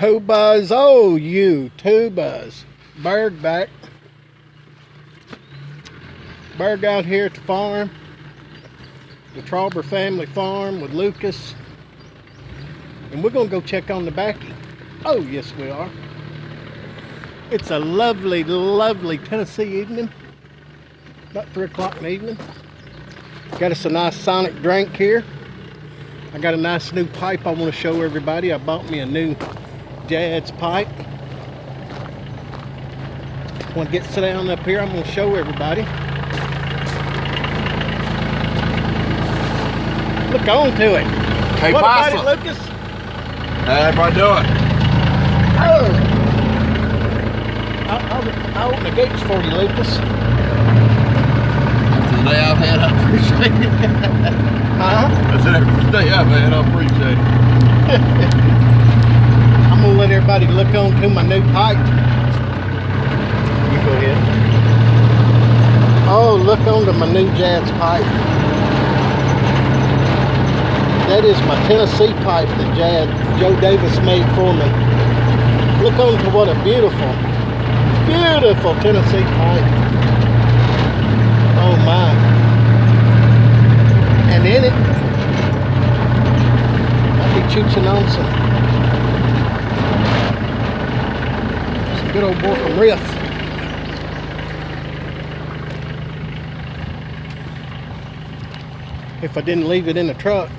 Tobaccofarming. Oh, you tubas. Berg back. Berg out here at the farm. The Traughber family farm with Lucas. And we're going to go check on the backy. Oh, yes, we are. It's a lovely, lovely Tennessee evening. About 3 o'clock in the evening. Got us a nice sonic drink here. I got a nice new pipe I want to show everybody. I bought me a new Jad's pipe. Want to get sit down up here, I'm going to show everybody. Look on to it. Hey, what Pasta. about it, Lucas? How everybody doing? Oh. I'll open the gates for you, Lucas. That's the day I've had, I appreciate it. Huh? That's the day I've had, I appreciate it. I'm going to let everybody look on to my new pipe. You go ahead. Oh, look on to my new Jad's pipe. That is my Tennessee pipe that Joe Davis made for me. Look on to what a beautiful, beautiful Tennessee pipe. Oh my. And in it, I'll be chooching on some good old Borkum Riff. If I didn't leave it in the truck.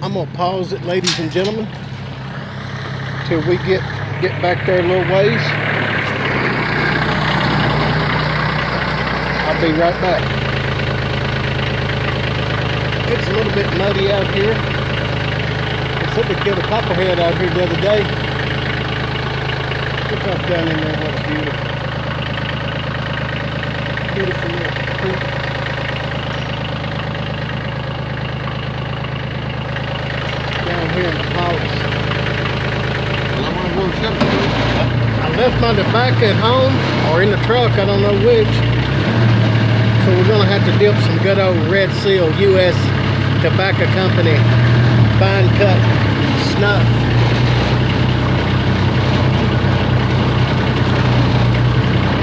I'm gonna pause it, ladies and gentlemen, till we get back there a little ways. I'll be right back. It's a little bit muddy out here. They said they killed a copperhead out here the other day. Look up down in there, what a beautiful little creek. Here in the house. I left my tobacco at home or in the truck, I don't know which. So we're gonna have to dip some good old Red Seal U.S. Tobacco Company fine cut snuff.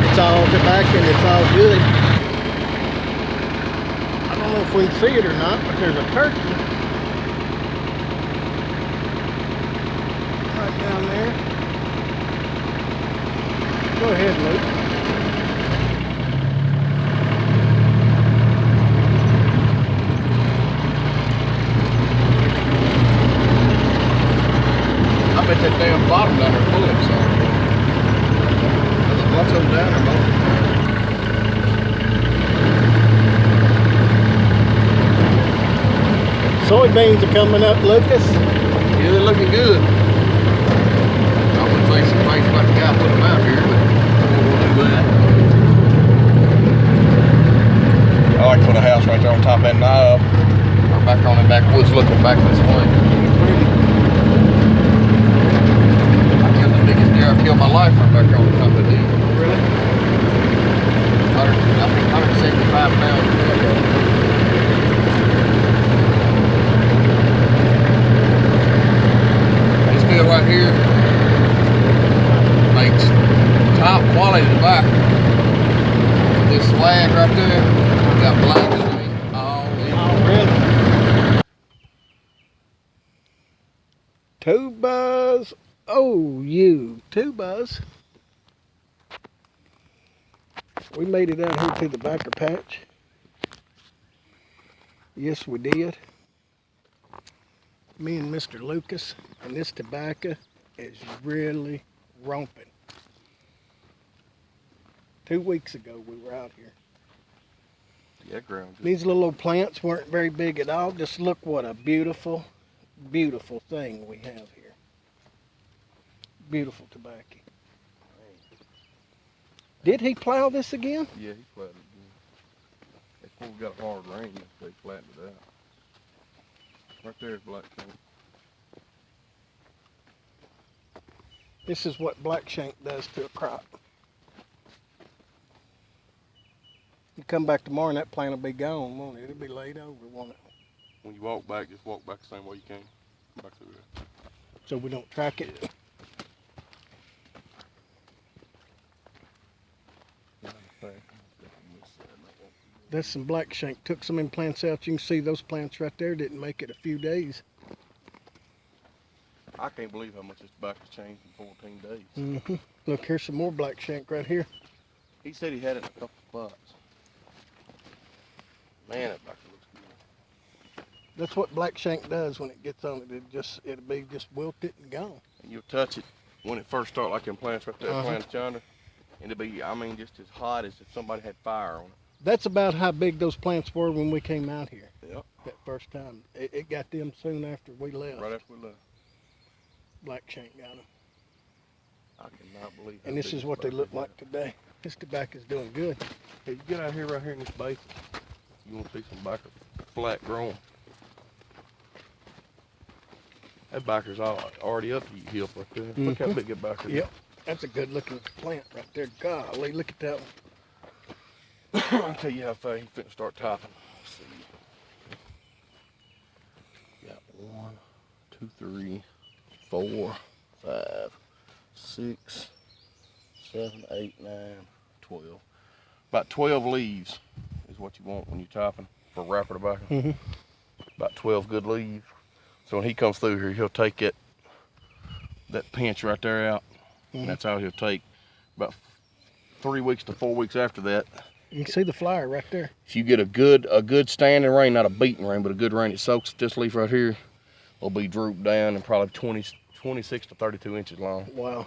It's all tobacco and it's all good. I don't know if we can see it or not, but there's a turkey down there. Go ahead, Luke. I bet that damn bottom down there full of some. There's lots of them down there, Soybeans are coming up, Lucas. yeah, they're looking good. I wouldn't say some things about the guy put them out here, but we'll do that. I like to put a house right there on top of that knob. Or back on the backwoods looking back this way. I killed the biggest deer I killed my life right back there on the top of the hill. Really? 175 pounds. This field right here makes top quality tobacco. This swag right there, got black streak all in. Oh, really? Tubas. Oh, you tubas. We made it out here to the tobacco patch. Yes, we did. Me and Mr. Lucas, and this tobacco is really romping. 2 weeks ago we were out here. Yeah, ground. These little old plants weren't very big at all. Just look what a beautiful, beautiful thing we have here. Beautiful tobacco. Did he plow this again? Yeah, he flattened it. Before we got a hard rain, they flattened it out. Right there is black shank. This is what black shank does to a crop. You come back tomorrow and that plant will be gone, won't it? It'll be laid over, won't it? When you walk back, just walk back the same way you came. Come back through there. So we don't track it. That's some black shank. Took some implants out. You can see those plants right there didn't make it a few days. I can't believe how much this tobacco's changed in 14 days. Mm-hmm. Look, here's some more black shank right here. He said he had it in a couple spots. Man, that tobacco looks good. That's what black shank does when it gets on it. It'll be just wilted and gone. And you'll touch it when it first starts, like them plants right there, plants yonder. And it'll be, I mean, just as hot as if somebody had fire on it. That's about how big those plants were when we came out here. Yep. That first time. It got them soon after we left. Right after we left. Black shank got them. I cannot believe how And this big is what they look tobacco like today. This tobacco's doing good. Hey, you get out here right here in this basin. You want to see some tobacco flat growing. That tobacco's already up to your hip right there. Look how big that tobacco is. Yep. That's a good looking plant right there. Golly, look at that one. I'll tell you how fast you finna start topping. Let's see. Got 1, 2, 3, 4, 5, 6, 7, 8, 9, 12. About 12 leaves is what you want when you're topping for wrapper tobacco. About 12 good leaves. So when he comes through here, he'll take that pinch right there out. And that's all he'll take. About 3 weeks to 4 weeks after that. You can see the flyer right there. If you get a good standing rain, not a beating rain, but a good rain, it soaks this leaf right here, will be drooped down and probably 26 to 32 inches long. Wow.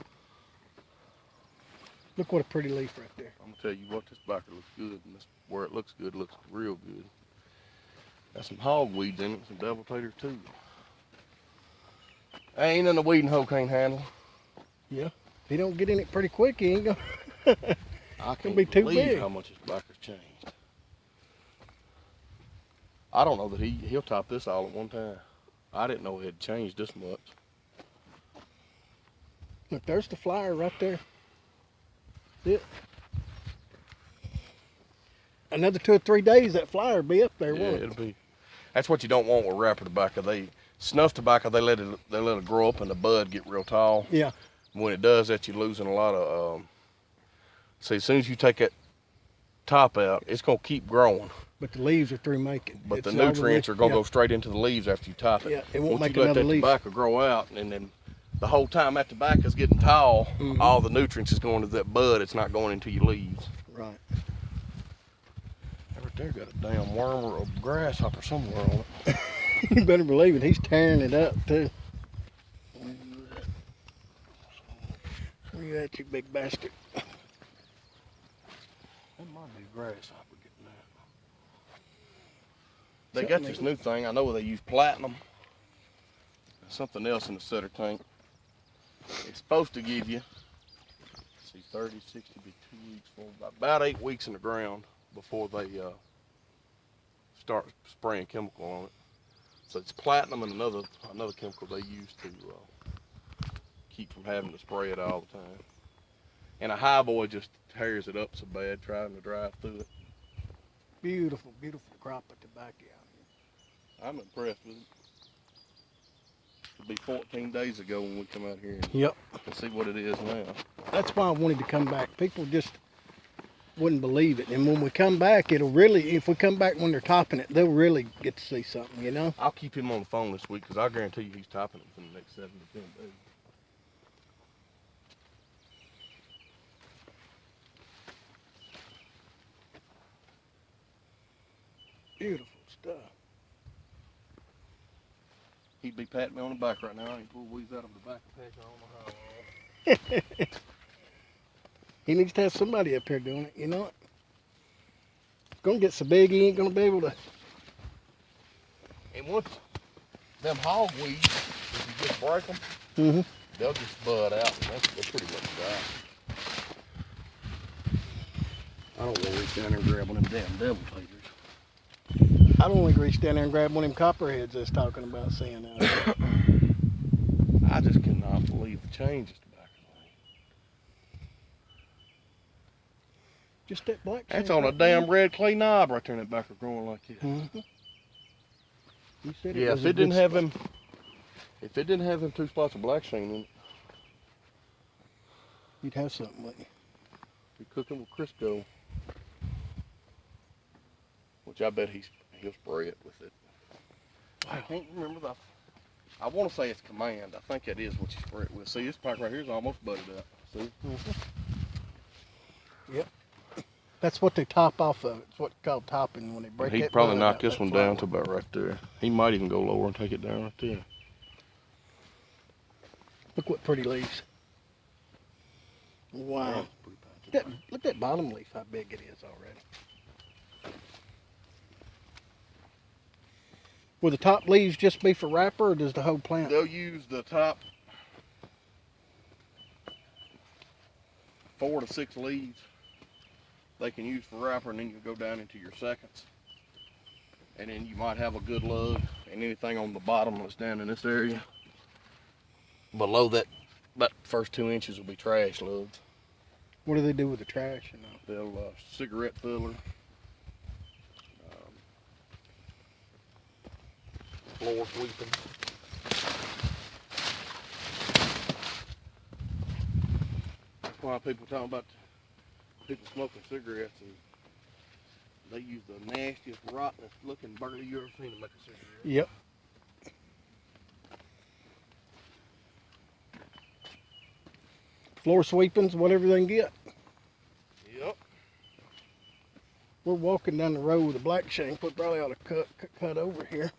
Look what a pretty leaf right there. I'm gonna tell you what, this tobacco looks good, and this, where it looks good, looks real good. Got some hogweeds in it, some devil taters too. Ain't nothing a weeding hoe can't handle. Yeah. If he don't get in it pretty quick, he ain't gonna. I can't be too believe big. how much this tobacco's changed. I don't know that he'll top this all at one time. I didn't know it had changed this much. Look, there's the flyer right there. See it? Another 2 or 3 days, that flyer will be up there, Yeah, won't it? it'll be. That's what you don't want with wrapper tobacco. Snuff tobacco, they let it grow up and the bud get real tall. Yeah. When it does that, you're losing a lot of. See, as soon as you take that top out, it's gonna keep growing. But the leaves are through making. But the It's all nutrients are gonna yeah. go straight into the leaves after you top it. Yeah, it won't Once make you let another that leaf. tobacco grow out, and then the whole time that tobacco's getting tall, all the nutrients is going to that bud. It's not going into your leaves. Right. Right there got a damn worm or a grasshopper somewhere on it. You better believe it. He's tearing it up too. Where you at, you big bastard? That might be a grasshopper getting that. They got this new thing. I know they use platinum. And something else in the setter tank. It's supposed to give you, let's see, 30, 60, be 2 weeks, about 8 weeks in the ground before they start spraying chemical on it. So it's platinum and another chemical they use to keep from having to spray it all the time. And a high boy just tears it up so bad trying to drive through it. Beautiful, beautiful crop of tobacco out I'm impressed with it. It'll be 14 days ago when we come out here here. Yep. and see what it is now. That's why I wanted to come back. People just wouldn't believe it. And when we come back, it'll really, if we come back when they're topping it, they'll really get to see something, you know? I'll keep him on the phone this week because I guarantee you he's topping it within the next 7 to 10 days. Beautiful stuff. He'd be patting me on the back right now. He pulled weeds out of the back of the pack. I don't know how long. He needs to have somebody up here doing it, you know? It's gonna get so big he ain't gonna be able to. And once them hogweeds, if you just break them, they'll just bud out and they're pretty much dry. I don't want to reach down there and grab one of them damn devil taters. I'd only reach down there and grab one of them copperheads I was talking about seeing out there. I just cannot believe the changes tobacco. Just that black That's shank on a right there. damn red clay knob right there in that backer growing like this. Mm-hmm. You said it Yeah, was if a it didn't good have spot. him, if it didn't have them 2 spots of black shank in it, You'd have something, wouldn't you? be cooking with Crisco. Which I bet he'll spray it with it. I Wow. can't remember the. I want to say it's Command. I think that is what you spray it with. See, this pack right here is almost budded up. See? Yep. That's what they top off of. It's what they call topping when they break He'd that probably bud knock out this that one flower. down to about right there. He might even go lower and take it down right there. Look what pretty leaves. Wow. That's pretty patchy. Look at that bottom leaf, how big it is already. Will the top leaves just be for wrapper, or does the whole plant? They'll use the top 4 to 6 leaves. They can use for wrapper, and then you go down into your seconds. And then you might have a good lug, and anything on the bottom that's down in this area. Below that, about the first 2 inches will be trash lugs. What do they do with the trash? You know? They'll cigarette filler, floor sweeping. That's why people talking about people smoking cigarettes, and they use the nastiest, rottenest looking burley you ever seen to make a cigarette. Yep. Floor sweepings, whatever they can get. Yep. We're walking down the road with a black shank. We probably ought to cut over here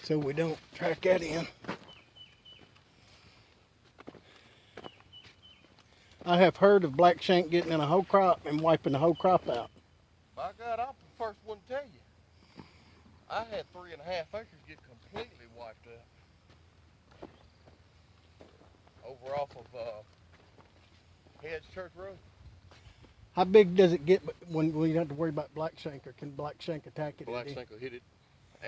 so we don't track that in. I have heard of black shank getting in a whole crop and wiping the whole crop out. By God, I'm the first one to tell you. I had 3.5 acres get completely wiped out. Over off of Hedge Church Road. How big does it get when you don't have to worry about black shank, or can black shank attack it? Black shank will hit it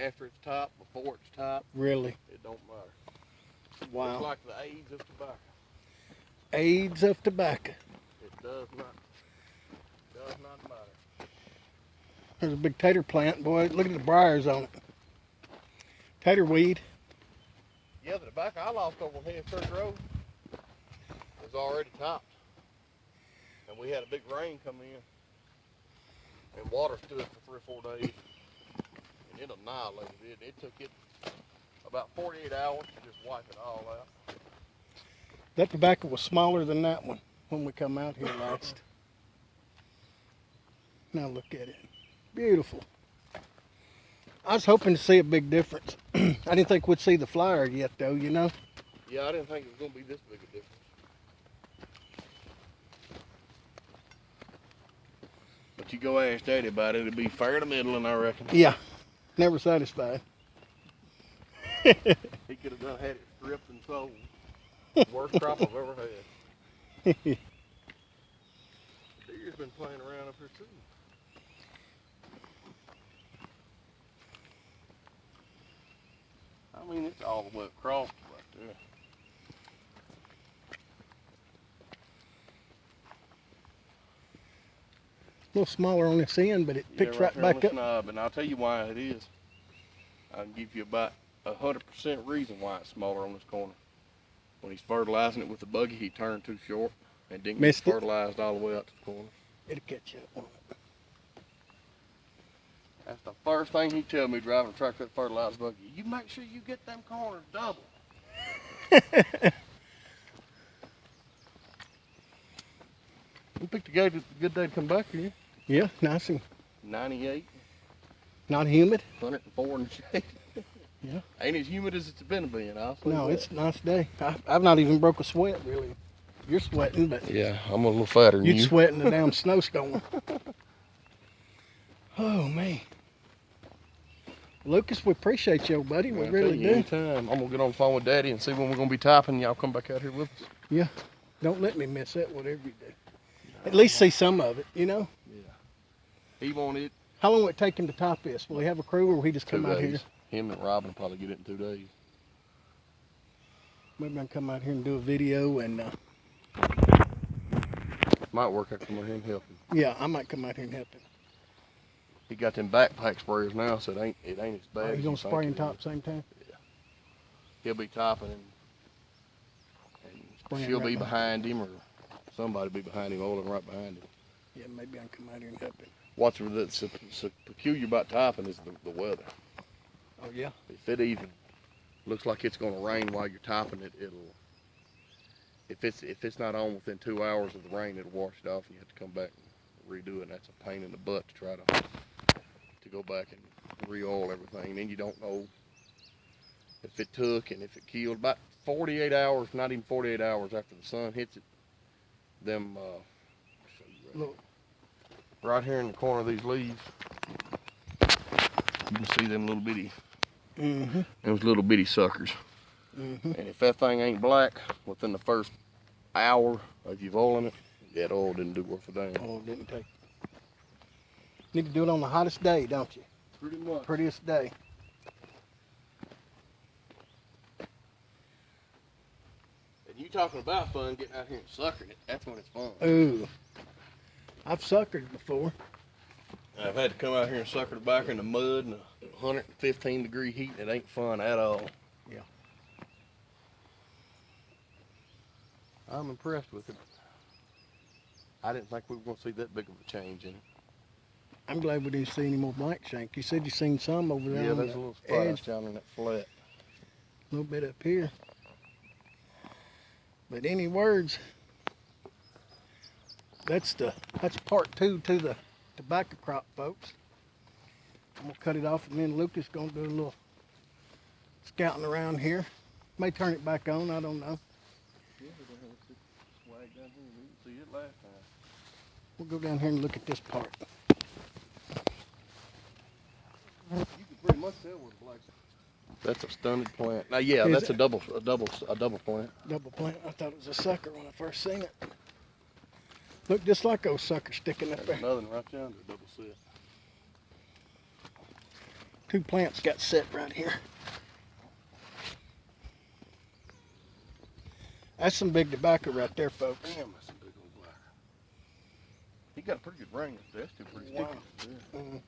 after it's top, before it's top. Really? It don't matter. Wow. It's like the AIDS of tobacco. AIDS of tobacco. It does not matter. There's a big tater plant, boy. Look at the briars on it. Tater weed. Yeah, the tobacco I lost over on Hedge Church Road was already topped. And we had a big rain come in. And water stood for 3 or 4 days. And it annihilated it. It took it about 48 hours to just wipe it all out. That tobacco was smaller than that one when we come out here last. Now look at it. Beautiful. I was hoping to see a big difference. I didn't think we'd see the flower yet though, you know? Yeah, I didn't think it was going to be this big a difference. But you go ask Daddy about it, it'll be fair to middling, I reckon. Yeah. Never satisfied. He could have had it stripped and sold. Worst crop I've ever had. Deer's been playing around up here too. I mean, it's all the way across right there. A little smaller on this end, but it picks Yeah, right there on back the up. Snob, and I'll tell you why it is. I can give you about 100% reason why it's smaller on this corner. When he's fertilizing it with the buggy, he turned too short and didn't Missed get it. fertilized all the way out to the corner. It'll catch you up on it. That's the first thing he tell me driving a tractor that fertilizer buggy. You make sure you get them corners double. We picked a good day to come back here. Yeah, nice and 98, not humid. 104 in the shade. Yeah. Ain't as humid as it's been I'll say No, that. it's a nice day. I've not even broke a sweat really. You're sweating, but Yeah, I'm a little fatter than you'd you. sweat in the damn snowstorm. Oh man. Lucas, we appreciate you, buddy. We I'll really tell you, do. anytime. I'm gonna get on the phone with Daddy and see when we're gonna be topping. Y'all come back out here with us. Yeah. Don't let me miss that, whatever you do. At least see some of it, you know? Yeah. He wanted How long will it take him to top this? Will he have a crew or will he just 2 come out days. here? Him and Robin will probably get it in 2 days. Maybe I can come out here and do a video and Might work out from him helping. Yeah, I might come out here and help him. He got them backpack sprayers now, so it ain't as bad. He's as gonna you spray think and it top is. same time. He'll be topping and Spraying she'll right be behind him, or somebody be behind him, oiling right behind him. Yeah, maybe I can come out here and help him. What's so peculiar about topping is the weather. Oh yeah. If it even looks like it's gonna rain while you're topping it, it'll. If it's not on within 2 hours of the rain, it'll wash it off, and you have to come back and redo it. And that's a pain in the butt to try to go back and re-oil everything. Then you don't know if it took and if it killed. About 48 hours, not even 48 hours after the sun hits it, them show you Look. right here in the corner of these leaves, you can see them little bitty, those little bitty suckers. And if that thing ain't black within the first hour of you oiling it, that oil didn't do worth a damn. Oh, didn't take. Need to do it on the hottest day, don't you? Pretty much. Prettiest day. And you talking about fun, getting out here and suckering it, that's when it's fun. Ooh. I've suckered before. I've had to come out here and sucker tobacco in the mud and 115 degree heat, and it ain't fun at all. Yeah. I'm impressed with it. I didn't think we were going to see that big of a change in it. I'm glad we didn't see any more black shank. You said you seen some over there Yeah, on there's a the little spot edge, down in that flat. a little bit up here. But any words, that's part 2 to the tobacco crop, folks. I'm gonna cut it off, and then Lucas gonna do a little scouting around here. May turn it back on, I don't know. Yeah, we're going to swag down here. We didn't see it last time. We'll go down here and look at this part. You can pretty much tell where the black's. That's a stunted plant. Now, yeah, Is that's it? a double plant. Double plant. I thought it was a sucker when I first seen it. Looked just like those suckers sticking up There's there. another one right yonder, double set. 2 plants got set right here. That's some big tobacco right there, folks. Damn, that's a big old black. He got a pretty good ring up there. That's still pretty Wow. sticky. Yeah. Mhm.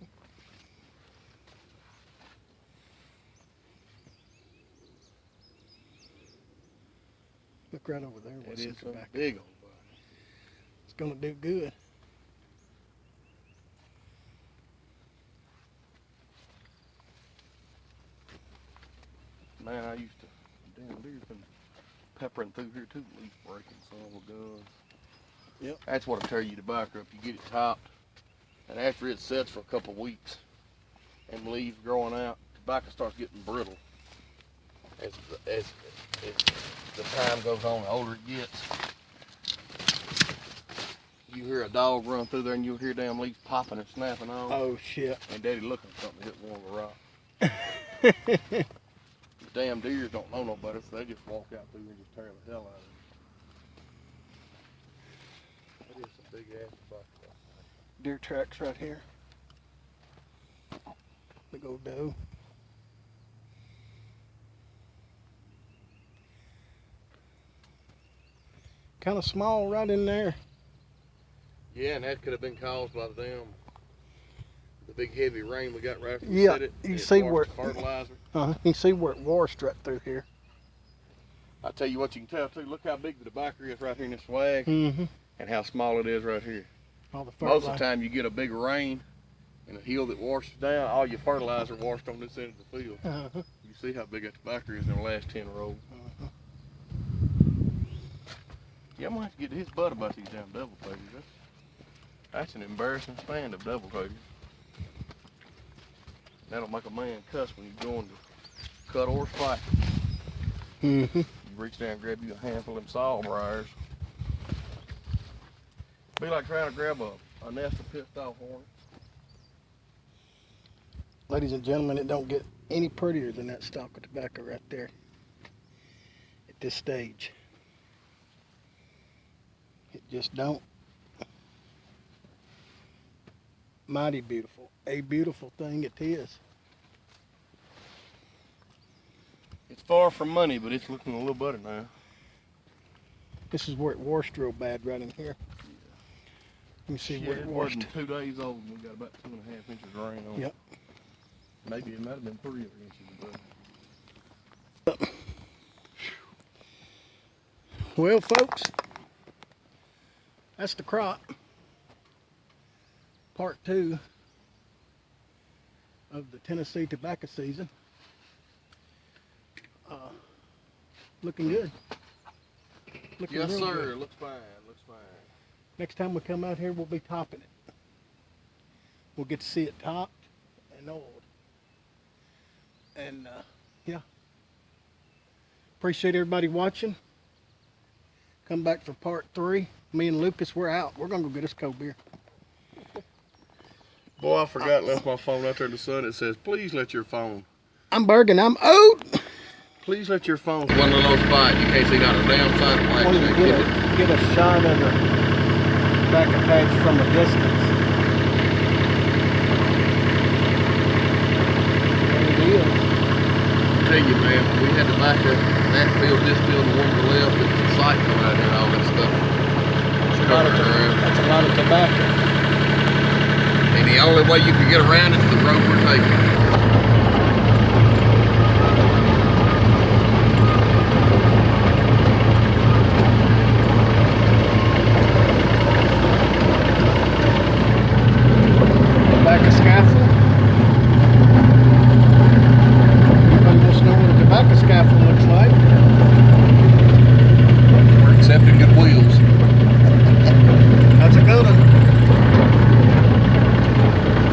Look right over there. It What's is some some tobacco? big old black. It's gonna do good. Man, I used to, damn deer's been peppering through here too, leaf breaking, son of a gun. Yep. That's what'll tear you tobacco up. You get it topped, and after it sets for a couple of weeks, and leaves growing out, tobacco starts getting brittle. As the time goes on, the older it gets. You hear a dog run through there, and you'll hear damn leaves popping and snapping off. Oh shit. And Daddy looking for something to hit one of the rocks. The damn deers don't know no better, so they just walk out through and just tear the hell out of it. That is some big ass tobacco. Deer tracks right here. Big old doe. Kind of small right in there. Yeah, and that could have been caused by the big heavy rain we got right after we Yeah, set it. you It see washed where- the fertilizer. You can see where it washed right through here. I tell you what, you can tell too. Look how big the tobacco is right here in this swag, Mm-hmm. and how small it is right here. All the Most fertilizer. of the time, you get a big rain and a hill that washes down. All your fertilizer washed on this end of the field. Uh-huh. You see how big that tobacco is in the last 10 rows. Uh-huh. Yeah, I'm gonna have to get to his butt about these damn devil pages. That's an embarrassing stand of devil pages. That'll make a man cuss when you're going to cut or spike. Mm-hmm. You reach down and grab you a handful of them saw briars. Be like trying to grab a nest of pissed off hornets. Ladies and gentlemen, it don't get any prettier than that stalk of tobacco right there at this stage. It just don't. Mighty beautiful. A beautiful thing it is. It's far from money, but it's looking a little better now. This is where it washed real bad right in here. me see Shit, where it it washed. wasn't 2 days old and we got about 2.5 inches of rain on it. Yep. Maybe it might have been 3 inches of rain. Well, folks, that's the crop. Part 2 of the Tennessee tobacco season. Looking good. Looking Yes, real sir. good. Looks fine. Looks fine. Next time we come out here, we'll be topping it. We'll get to see it topped and oiled. And yeah. Appreciate everybody watching. Come back for part 3. Me and Lucas, we're out. We're gonna go get us cold beer. Boy, I forgot and left my phone out there in the sun. It says, please let your phone. I'm Bergen. I'm Oat. Please let your phone. One of those spots you can't see down the damn side of the I want to get a shot of the tobacco patch from a distance. There it is. I tell you, man, we had to back up that field, this field, and one to the left. It's a sight coming out there and all that stuff. That's a lot of tobacco. And the only way you can get around is the road we're taking. Tobacco scaffold. Everybody wants to know what a tobacco scaffold looks like. We're accepting good wheels. That's a good one.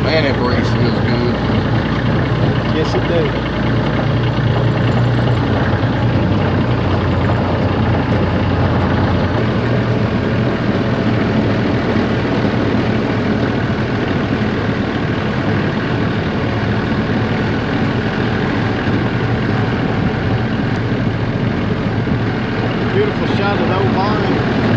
Man, that breeze feels good. Yes, it does. Beautiful shot of the old barn.